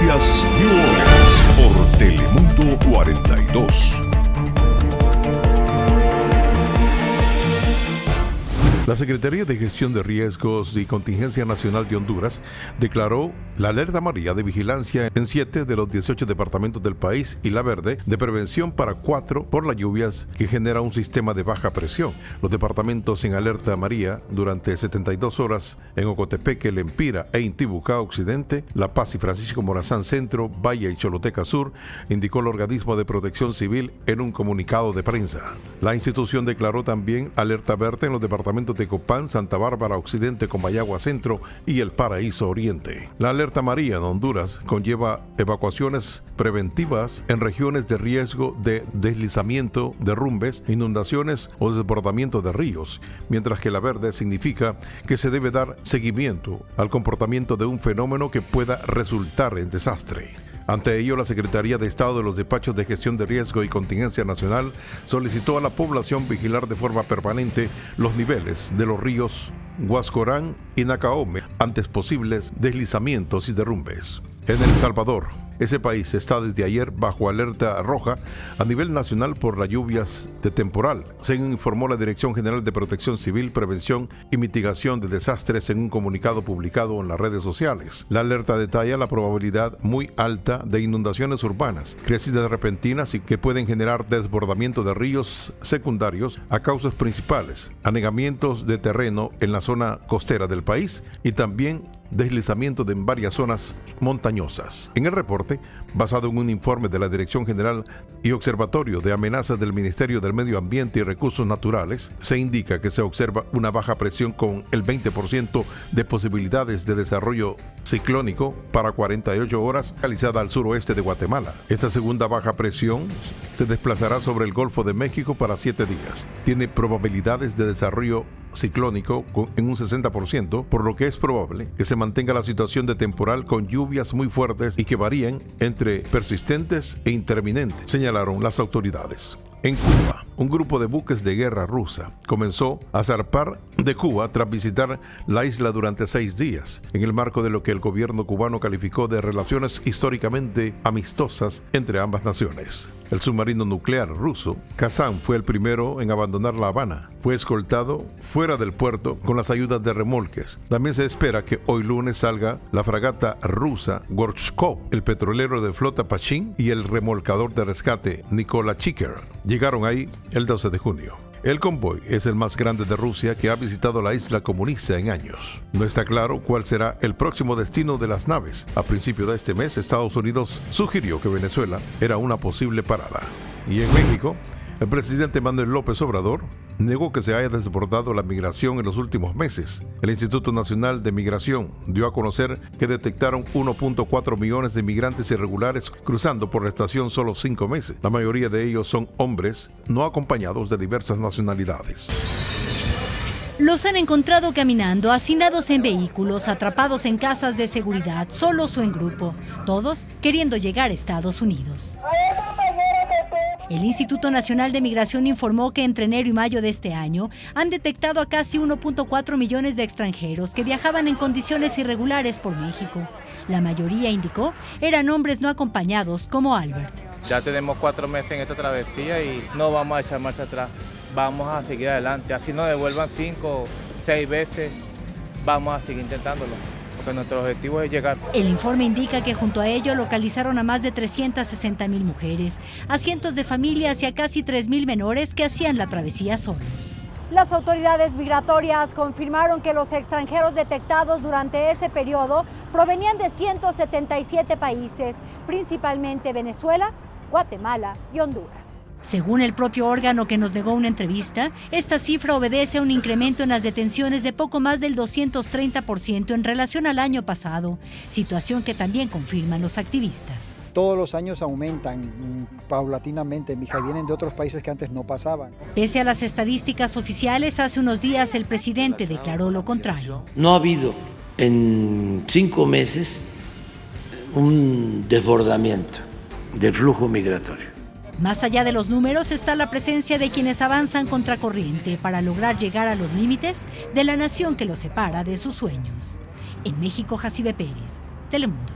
Noticias New Orleans por Telemundo 42. La Secretaría de Gestión de Riesgos y Contingencia Nacional de Honduras declaró la alerta amarilla de vigilancia en 7 de los 18 departamentos del país y la verde de prevención para 4 por las lluvias que genera un sistema de baja presión. Los departamentos en alerta amarilla durante 72 horas en Ocotepeque, Lempira e Intibucá Occidente, La Paz y Francisco Morazán Centro, Valle y Choluteca Sur, indicó el organismo de protección civil en un comunicado de prensa. La institución declaró también alerta verde en los departamentos de Copán, Santa Bárbara Occidente, Comayagua Centro y El Paraíso Oriente. La alerta amarilla en Honduras conlleva evacuaciones preventivas en regiones de riesgo de deslizamiento, derrumbes, inundaciones o desbordamiento de ríos, mientras que la verde significa que se debe dar seguimiento al comportamiento de un fenómeno que pueda resultar en desastre. Ante ello, la Secretaría de Estado de los Despachos de Gestión de Riesgo y Contingencia Nacional solicitó a la población vigilar de forma permanente los niveles de los ríos Huascorán y Nacaome ante posibles deslizamientos y derrumbes. En El Salvador, ese país está desde ayer bajo alerta roja a nivel nacional por las lluvias de temporal, según informó la Dirección General de Protección Civil, Prevención y Mitigación de Desastres en un comunicado publicado en las redes sociales. La alerta detalla la probabilidad muy alta de inundaciones urbanas, crecidas repentinas y que pueden generar desbordamiento de ríos secundarios a causas principales, anegamientos de terreno en la zona costera del país y también deslizamiento en varias zonas montañosas. En el reporte, basado en un informe de la Dirección General y Observatorio de Amenazas del Ministerio del Medio Ambiente y Recursos Naturales, se indica que se observa una baja presión con el 20% de posibilidades de desarrollo ciclónico para 48 horas realizada al suroeste de Guatemala. Esta segunda baja presión se desplazará sobre el Golfo de México para 7 días. Tiene probabilidades de desarrollo ciclónico en un 60%, por lo que es probable que se mantenga la situación de temporal con lluvias muy fuertes y que varíen entre persistentes e intermitentes, señalaron las autoridades. En Cuba, un grupo de buques de guerra rusa comenzó a zarpar de Cuba tras visitar la isla durante 6 días, en el marco de lo que el gobierno cubano calificó de relaciones históricamente amistosas entre ambas naciones. El submarino nuclear ruso Kazán fue el primero en abandonar La Habana. Fue escoltado fuera del puerto con las ayudas de remolques. También se espera que hoy lunes salga la fragata rusa Gorchkov, el petrolero de flota Pachín y el remolcador de rescate Nikola Chiker. Llegaron ahí el 12 de junio. El convoy es el más grande de Rusia que ha visitado la isla comunista en años. No está claro cuál será el próximo destino de las naves. A principios de este mes, Estados Unidos sugirió que Venezuela era una posible parada. Y en México, el presidente Manuel López Obrador negó que se haya desbordado la migración en los últimos meses. El Instituto Nacional de Migración dio a conocer que detectaron 1.4 millones de migrantes irregulares cruzando por la estación solo 5 meses. La mayoría de ellos son hombres no acompañados de diversas nacionalidades. Los han encontrado caminando, hacinados en vehículos, atrapados en casas de seguridad, solos o en grupo, todos queriendo llegar a Estados Unidos. El Instituto Nacional de Migración informó que entre enero y mayo de este año han detectado a casi 1.4 millones de extranjeros que viajaban en condiciones irregulares por México. La mayoría, indicó, eran hombres no acompañados como Albert. Ya tenemos 4 meses en esta travesía y no vamos a echar marcha atrás. Vamos a seguir adelante. Así nos devuelvan 5 o 6 veces, vamos a seguir intentándolo, porque nuestro objetivo es llegar. El informe indica que junto a ello localizaron a más de 360,000 mujeres, a cientos de familias y a casi 3,000 menores que hacían la travesía solos. Las autoridades migratorias confirmaron que los extranjeros detectados durante ese periodo provenían de 177 países, principalmente Venezuela, Guatemala y Honduras. Según el propio órgano que nos negó una entrevista, esta cifra obedece a un incremento en las detenciones de poco más del 230% en relación al año pasado, situación que también confirman los activistas. Todos los años aumentan paulatinamente, vienen de otros países que antes no pasaban. Pese a las estadísticas oficiales, hace unos días el presidente declaró lo contrario. No ha habido en 5 meses un desbordamiento del flujo migratorio. Más allá de los números está la presencia de quienes avanzan contracorriente para lograr llegar a los límites de la nación que los separa de sus sueños. En México, Jacibe Pérez, Telemundo.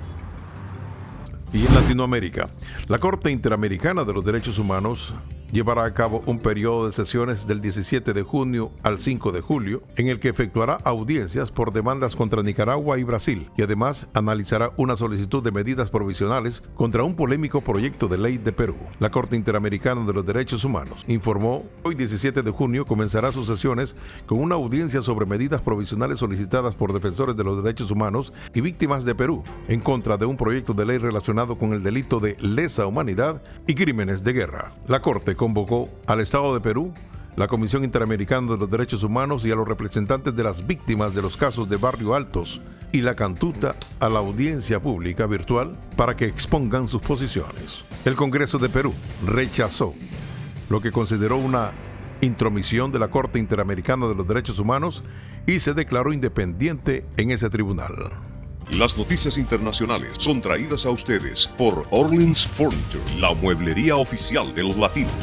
Y en Latinoamérica, la Corte Interamericana de los Derechos Humanos llevará a cabo un periodo de sesiones del 17 de junio al 5 de julio, en el que efectuará audiencias por demandas contra Nicaragua y Brasil, y además analizará una solicitud de medidas provisionales contra un polémico proyecto de ley de Perú. La Corte Interamericana de los Derechos Humanos informó hoy 17 de junio comenzará sus sesiones con una audiencia sobre medidas provisionales solicitadas por defensores de los derechos humanos y víctimas de Perú, en contra de un proyecto de ley relacionado con el delito de lesa humanidad y crímenes de guerra. La Corte convocó al Estado de Perú, la Comisión Interamericana de los Derechos Humanos y a los representantes de las víctimas de los casos de Barrio Altos y La Cantuta a la audiencia pública virtual para que expongan sus posiciones. El Congreso de Perú rechazó lo que consideró una intromisión de la Corte Interamericana de los Derechos Humanos y se declaró independiente en ese tribunal. Las noticias internacionales son traídas a ustedes por Orleans Furniture, la mueblería oficial de los latinos.